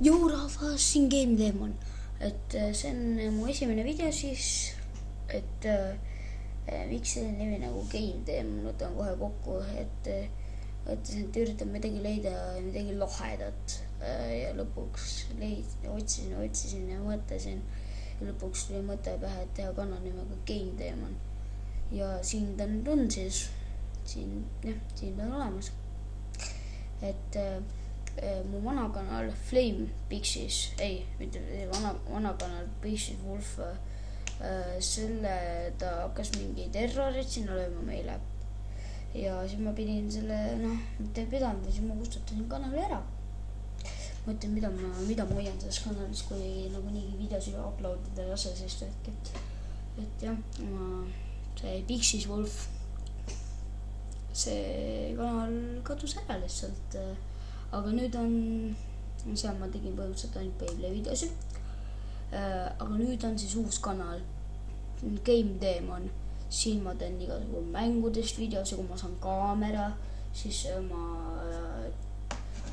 Joo rahvas, siin Game Demon. Et see on mu esimene video siis, et miks see nimi nagu Game Demon, võtan kohe kokku, et mõtlesin, et üritan midagi leida, midagi lahedat ja lõpuks otsisin ja mõtlesin ja lõpuks tuli mõte pähe, et teha kanal nimega Game Demon ja siin ta nüüd on siis, siin ta on olemas, et mu vanakanal Flame Pixies, vanakanal Pixies Wolf, selle ta hakkas mingi terrorit sinna lööma meile ja siis ma pidin selle, mitte pidanud, siis ma kustutasin kanali ära. Mõtlen, mida ma hoian selles kanalis, kui nagu nii videosid uploadida ei lase, sest et jah, see Pixies Wolf, see kanal kadus ära lihtsalt. Aga nüüd on, seal ma tegin põhimõtteliselt ainult gameplay videosid, aga nüüd on siis uus kanal, Game Demon, siin ma teen igasugu mängudest videosid, kui ma saan kaamera, siis ma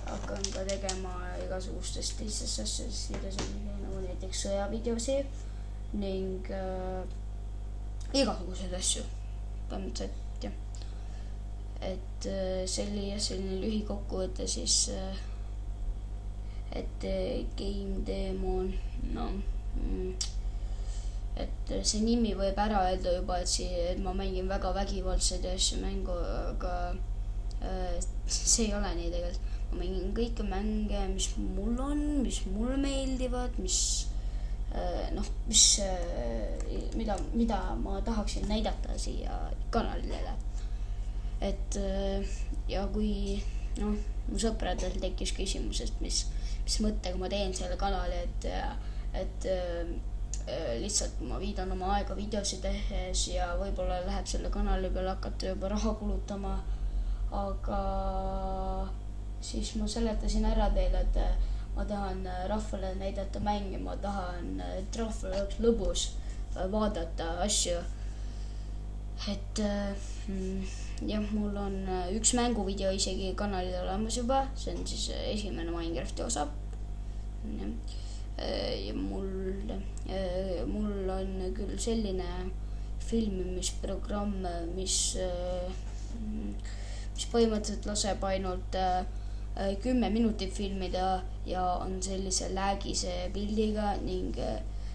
hakkan ka tegema igasugustest teistest asjadest videosid, nagu näiteks sõjavideosid ning igasuguseid asju, põhimõtteliselt jah. Et selline lühikokkuvõte siis, et Game Demon, et see nimi võib ära öelda juba, et ma mängin väga vägivaldseid asju mängu, aga see ei ole nii tegelikult. Ma mängin kõiki mänge, mis mul on, mis mulle meeldivad, mida ma tahaksin näidata siia kanalile. Et ja kui mu sõpradel tekkis küsimus, et mis mõttega ma teen selle kanali, et lihtsalt ma viidan oma aega videosid tehes ja võib-olla läheb selle kanali peale hakata juba raha kulutama, aga siis ma seletasin ära teile, et ma tahan rahvale näidata mänge, ma tahan, et rahvale oleks lõbus vaadata asju, et jah, mul on üks mänguvideo isegi kanalil olemas juba, see on siis esimene Minecrafti osa. Ja mul on küll selline filmimisprogramm, mis põhimõtteliselt laseb ainult 10 minutit filmida ja on sellise läägise pildiga ning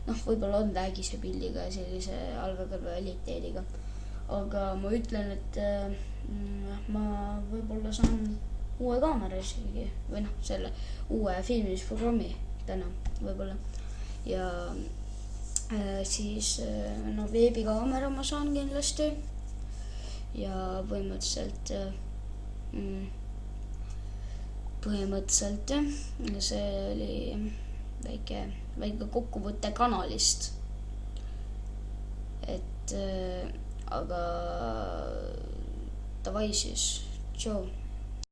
võib-olla on läägise pildiga ja sellise halva kvaliteediga. Aga ma ütlen, et ma võib-olla saan uue kaamera isegi või selle uue filmimisprogrammi täna võib-olla ja siis veebikaamera ma saan kindlasti ja põhimõtteliselt see oli väike kokkuvõte kanalist, et aga davai siis, tšau.